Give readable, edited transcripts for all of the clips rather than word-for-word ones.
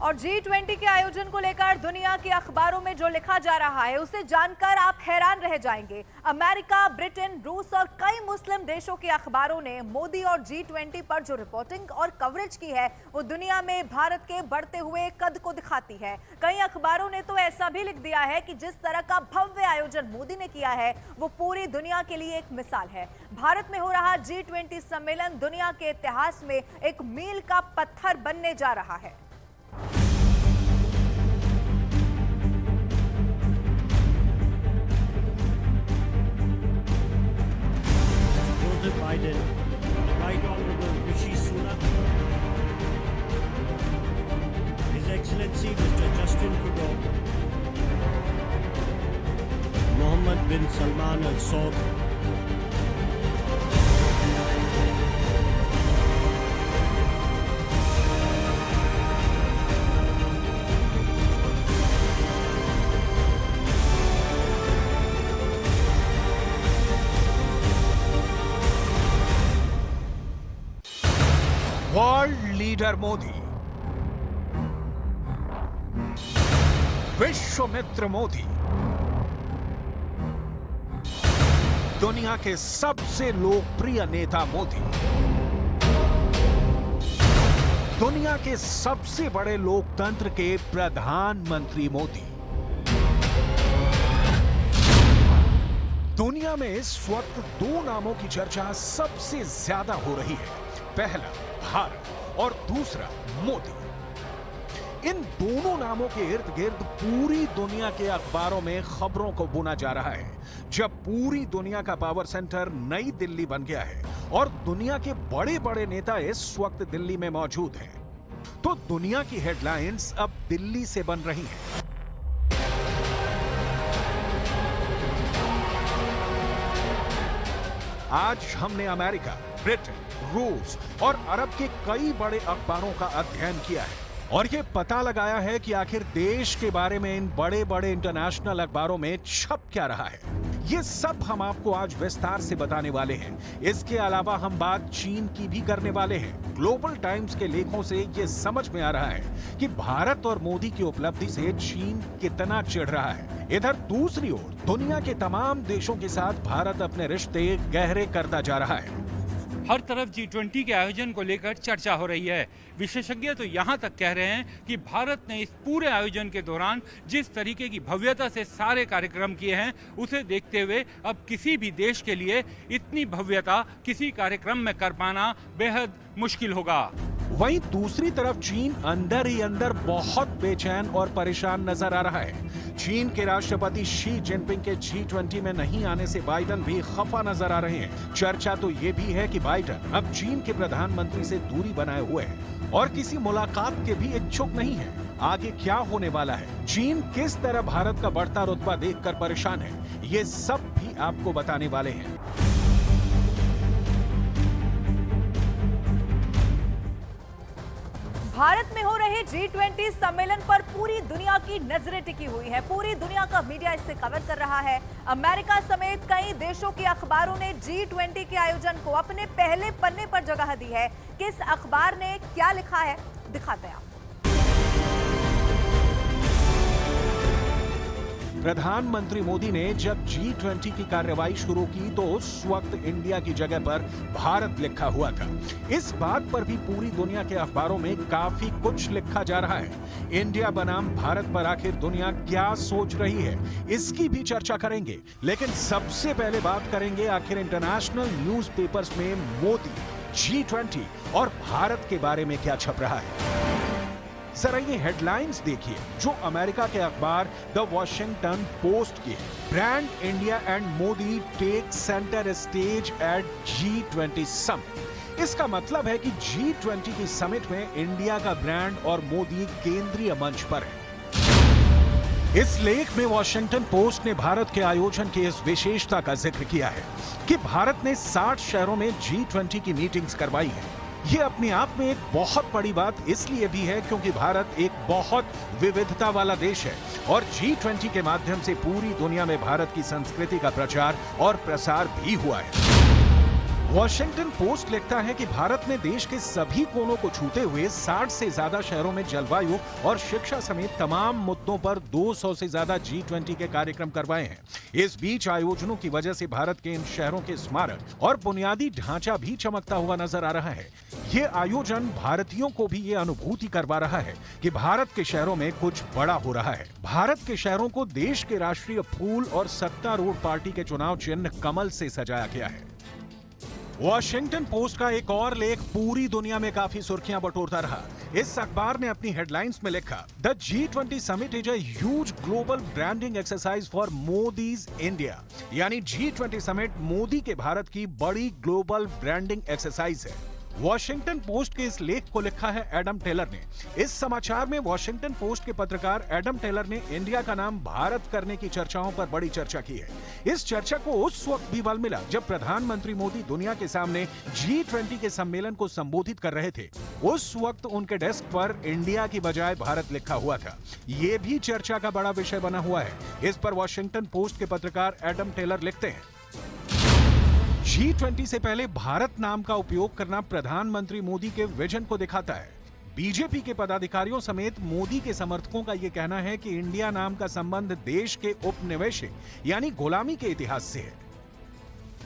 और G20 के आयोजन को लेकर दुनिया के अखबारों में जो लिखा जा रहा है उसे जानकर आप हैरान रह जाएंगे। अमेरिका, ब्रिटेन, रूस और कई मुस्लिम देशों के अखबारों ने मोदी और G20 पर जो रिपोर्टिंग और कवरेज की है वो दुनिया में भारत के बढ़ते हुए कद को दिखाती है। कई अखबारों ने तो ऐसा भी लिख दिया है कि जिस तरह का भव्य आयोजन मोदी ने किया है वो पूरी दुनिया के लिए एक मिसाल है। भारत में हो रहा G20 सम्मेलन दुनिया के इतिहास में एक मील का पत्थर बनने जा रहा है। Biden, the Right Honorable Rishi Sunak, His Excellency Mr. Justin Trudeau, Mohammed bin Salman Al Saud, world leader Modi, विश्व मित्र मोदी, दुनिया के सबसे लोकप्रिय नेता मोदी, दुनिया के सबसे बड़े लोकतंत्र के प्रधानमंत्री मोदी। दुनिया में इस वक्त दो नामों की चर्चा सबसे ज्यादा हो रही है। पहला भारत और दूसरा मोदी। इन दोनों नामों के इर्द गिर्द पूरी दुनिया के अखबारों में खबरों को बुना जा रहा है। जब पूरी दुनिया का पावर सेंटर नई दिल्ली बन गया है और दुनिया के बड़े बड़े नेता इस वक्त दिल्ली में मौजूद हैं, तो दुनिया की हेडलाइंस अब दिल्ली से बन रही हैं। आज हमने अमेरिका, ब्रिटेन, रूस और अरब के कई बड़े अखबारों का अध्ययन किया है और ये पता लगाया है कि आखिर देश के बारे में इन बड़े बड़े इंटरनेशनल अखबारों में छप क्या रहा है। ये सब हम आपको आज विस्तार से बताने वाले हैं। इसके अलावा हम बात चीन की भी करने वाले हैं। ग्लोबल टाइम्स के लेखों से ये समझ में आ रहा है कि भारत और मोदी की उपलब्धि से चीन कितना चिढ़ रहा है। इधर दूसरी ओर दुनिया के तमाम देशों के साथ भारत अपने रिश्ते गहरे करता जा रहा है। हर तरफ G20 के आयोजन को लेकर चर्चा हो रही है। विशेषज्ञ तो यहाँ तक कह रहे हैं कि भारत ने इस पूरे आयोजन के दौरान जिस तरीके की भव्यता से सारे कार्यक्रम किए हैं उसे देखते हुए अब किसी भी देश के लिए इतनी भव्यता किसी कार्यक्रम में कर पाना बेहद मुश्किल होगा। वहीं दूसरी तरफ चीन अंदर ही अंदर बहुत बेचैन और परेशान नजर आ रहा है। चीन के राष्ट्रपति शी जिनपिंग के G20 में नहीं आने से बाइडन भी खफा नजर आ रहे हैं। चर्चा तो ये भी है कि बाइडन अब चीन के प्रधानमंत्री से दूरी बनाए हुए हैं और किसी मुलाकात के भी इच्छुक नहीं है। आगे क्या होने वाला है, चीन किस तरह भारत का बढ़ता रुतबा देखकर परेशान है, ये सब भी आपको बताने वाले हैं। भारत में हो रहे G20 सम्मेलन पर पूरी दुनिया की नजरें टिकी हुई है। पूरी दुनिया का मीडिया इससे कवर कर रहा है। अमेरिका समेत कई देशों के अखबारों ने G20 के आयोजन को अपने पहले पन्ने पर जगह दी है। किस अखबार ने क्या लिखा है दिखाते हैं आपको। प्रधानमंत्री मोदी ने जब G20 की कार्रवाई शुरू की तो उस वक्त इंडिया की जगह पर भारत लिखा हुआ था। इस बात पर भी पूरी दुनिया के अखबारों में काफी कुछ लिखा जा रहा है। इंडिया बनाम भारत पर आखिर दुनिया क्या सोच रही है, इसकी भी चर्चा करेंगे। लेकिन सबसे पहले बात करेंगे आखिर इंटरनेशनल न्यूज़पेपर्स में मोदी, G20 और भारत के बारे में क्या छप रहा है। जरा ये हेडलाइंस देखिए जो अमेरिका के अखबार द वॉशिंगटन पोस्ट की है। Brand India and Modi take centre stage at G20 summit. इसका मतलब है कि G20 की समिट में इंडिया का ब्रांड और मोदी केंद्रीय मंच पर है। इस लेख में वॉशिंगटन पोस्ट ने भारत के आयोजन की इस विशेषता का जिक्र किया है कि भारत ने 60 शहरों में G20 की मीटिंग्स करवाई है। ये अपने आप में एक बहुत बड़ी बात इसलिए भी है क्योंकि भारत एक बहुत विविधता वाला देश है और G20 के माध्यम से पूरी दुनिया में भारत की संस्कृति का प्रचार और प्रसार भी हुआ है। वॉशिंगटन पोस्ट लिखता है कि भारत ने देश के सभी कोनों को छूते हुए 60 से ज्यादा शहरों में जलवायु और शिक्षा समेत तमाम मुद्दों पर 200 से ज्यादा G20 के कार्यक्रम करवाए हैं। इस बीच आयोजनों की वजह से भारत के इन शहरों के स्मारक और बुनियादी ढांचा भी चमकता हुआ नजर आ रहा है। ये आयोजन भारतीयों को भी ये अनुभूति करवा रहा है कि भारत के शहरों में कुछ बड़ा हो रहा है। भारत के शहरों को देश के राष्ट्रीय फूल और सत्तारूढ़ पार्टी के चुनाव चिन्ह कमल से सजाया गया है। वॉशिंगटन पोस्ट का एक और लेख पूरी दुनिया में काफी सुर्खियां बटोरता रहा। इस अखबार ने अपनी हेडलाइंस में लिखा, the G20 summit is a huge global branding exercise for Modi's India. यानी G20 समिट मोदी के भारत की बड़ी ग्लोबल ब्रांडिंग एक्सरसाइज है। वॉशिंगटन पोस्ट के इस लेख को लिखा है एडम टेलर ने। इस समाचार में वॉशिंगटन पोस्ट के पत्रकार एडम टेलर ने इंडिया का नाम भारत करने की चर्चाओं पर बड़ी चर्चा की है। इस चर्चा को उस वक्त भी बल मिला जब प्रधानमंत्री मोदी दुनिया के सामने G20 के सम्मेलन को संबोधित कर रहे थे। उस वक्त उनके डेस्क पर इंडिया की बजाय भारत लिखा हुआ था। ये भी चर्चा का बड़ा विषय बना हुआ है। इस पर वॉशिंगटन पोस्ट के पत्रकार एडम टेलर लिखते हैं, G20 से पहले भारत नाम का उपयोग करना प्रधानमंत्री मोदी के विजन को दिखाता है। बीजेपी के पदाधिकारियों समेत मोदी के समर्थकों का यह कहना है कि इंडिया नाम का संबंध देश के उपनिवेशिक यानी गुलामी के इतिहास से है।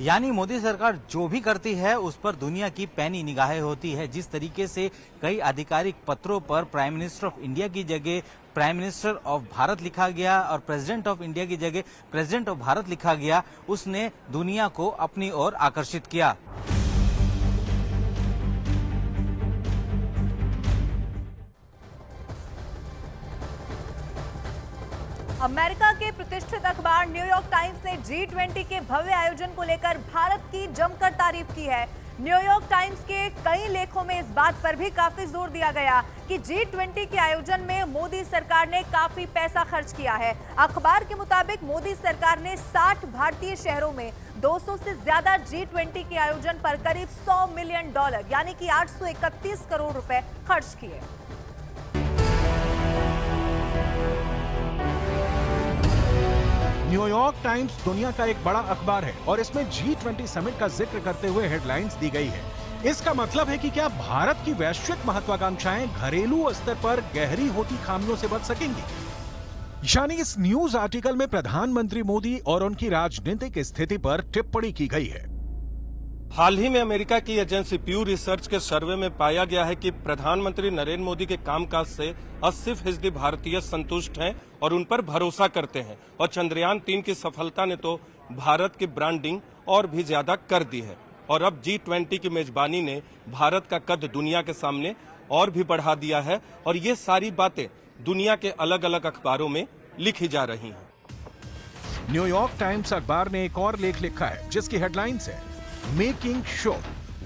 यानी मोदी सरकार जो भी करती है उस पर दुनिया की पैनी निगाहें होती है। जिस तरीके से कई आधिकारिक पत्रों पर प्राइम मिनिस्टर ऑफ इंडिया की जगह प्राइम मिनिस्टर ऑफ भारत लिखा गया और प्रेसिडेंट ऑफ इंडिया की जगह प्रेसिडेंट ऑफ भारत लिखा गया, उसने दुनिया को अपनी ओर आकर्षित किया। अमेरिका के प्रतिष्ठित अखबार न्यूयॉर्क टाइम्स ने G20 के भव्य आयोजन को लेकर भारत की जमकर तारीफ की है। न्यूयॉर्क टाइम्स के कई लेखों में इस बात पर भी काफी जोर दिया गया कि G20 के आयोजन में मोदी सरकार ने काफी पैसा खर्च किया है। अखबार के मुताबिक मोदी सरकार ने 60 भारतीय शहरों में 200 से ज्यादा G20 के आयोजन पर करीब $100 मिलियन यानी कि 831 करोड़ रुपए खर्च किए। न्यूयॉर्क टाइम्स दुनिया का एक बड़ा अखबार है और इसमें G20 समिट का जिक्र करते हुए हेडलाइंस दी गई है। इसका मतलब है कि क्या भारत की वैश्विक महत्वाकांक्षाएं घरेलू स्तर पर गहरी होती खामियों से बच सकेंगी? यानी इस न्यूज आर्टिकल में प्रधानमंत्री मोदी और उनकी राजनीतिक स्थिति पर टिप्पणी की गई है। हाल ही में अमेरिका की एजेंसी प्यू रिसर्च के सर्वे में पाया गया है कि प्रधानमंत्री नरेंद्र मोदी के कामकाज से 80% भारतीय संतुष्ट हैं और उन पर भरोसा करते हैं। और चंद्रयान 3 की सफलता ने तो भारत की ब्रांडिंग और भी ज्यादा कर दी है। और अब G20 की मेजबानी ने भारत का कद दुनिया के सामने और भी बढ़ा दिया है और ये सारी बातें दुनिया के अलग अलग अखबारों में लिखी जा रही हैं। न्यूयॉर्क टाइम्स अखबार ने एक और लेख लिखा है जिसकी हेडलाइंस है, Making sure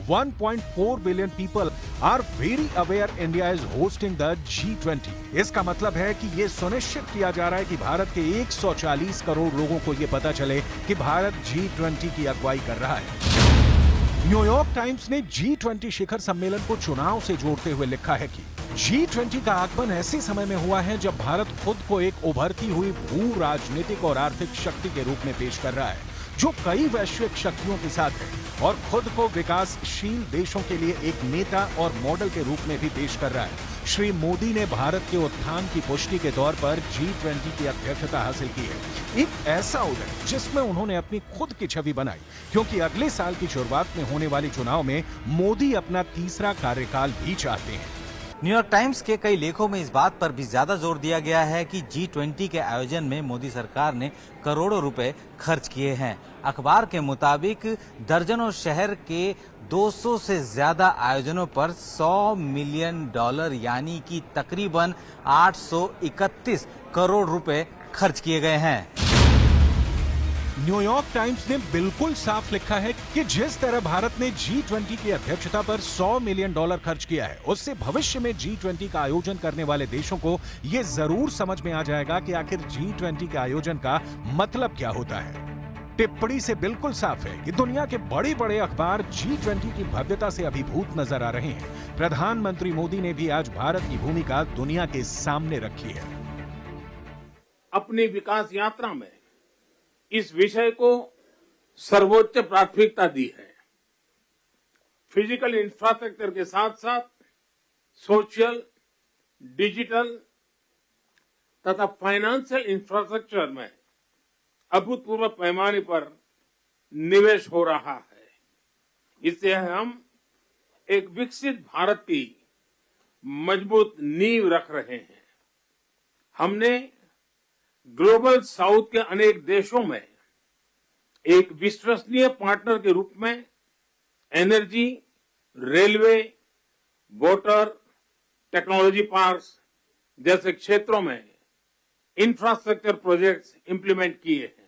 1.4 billion people are very aware India is hosting the G20। इसका मतलब है कि ये सुनिश्चित किया जा रहा है कि भारत के 140 करोड़ लोगों को ये पता चले कि भारत G20 की अगुवाई कर रहा है। न्यूयॉर्क टाइम्स ने G20 शिखर सम्मेलन को चुनाव से जोड़ते हुए लिखा है कि G20 का आगमन ऐसे समय में हुआ है जब भारत खुद को एक उभरती हुई भू राजनीतिक और आर्थिक शक्ति के रूप में पेश कर रहा है जो कई वैश्विक शक्तियों के साथ है और खुद को विकासशील देशों के लिए एक नेता और मॉडल के रूप में भी पेश कर रहा है। श्री मोदी ने भारत के उत्थान की पुष्टि के तौर पर G20 की अध्यक्षता हासिल की है। एक ऐसा उदय जिसमें उन्होंने अपनी खुद की छवि बनाई, क्योंकि अगले साल की शुरुआत में होने वाली चुनाव में मोदी अपना तीसरा कार्यकाल भी चाहते हैं। न्यूयॉर्क टाइम्स के कई लेखों में इस बात पर भी ज्यादा जोर दिया गया है कि G20 के आयोजन में मोदी सरकार ने करोड़ों रुपए खर्च किए हैं। अखबार के मुताबिक दर्जनों शहर के 200 से ज्यादा आयोजनों पर $100 मिलियन यानी कि तकरीबन 831 करोड़ रुपए खर्च किए गए हैं। न्यूयॉर्क टाइम्स ने बिल्कुल साफ लिखा है कि जिस तरह भारत ने G20 की अध्यक्षता पर $100 मिलियन खर्च किया है, उससे भविष्य में G20 का आयोजन करने वाले देशों को यह जरूर समझ में आ जाएगा कि आखिर G20 के आयोजन का मतलब क्या होता है। टिप्पणी से बिल्कुल साफ है कि दुनिया के बड़े बड़े अखबार G20 की भव्यता से अभिभूत नजर आ रहे हैं। प्रधानमंत्री मोदी ने भी आज भारत की भूमिका दुनिया के सामने रखी है। अपनी विकास यात्रा में इस विषय को सर्वोच्च प्राथमिकता दी है। फिजिकल इंफ्रास्ट्रक्चर के साथ साथ सोशल, डिजिटल तथा फाइनेंशियल इंफ्रास्ट्रक्चर में अभूतपूर्व पैमाने पर निवेश हो रहा है। इससे हम एक विकसित भारत की मजबूत नींव रख रहे हैं। हमने ग्लोबल साउथ के अनेक देशों में एक विश्वसनीय पार्टनर के रूप में energy, railway, water, technology parks जैसे क्षेत्रों में इंफ्रास्ट्रक्चर प्रोजेक्ट्स इंप्लीमेंट किए हैं।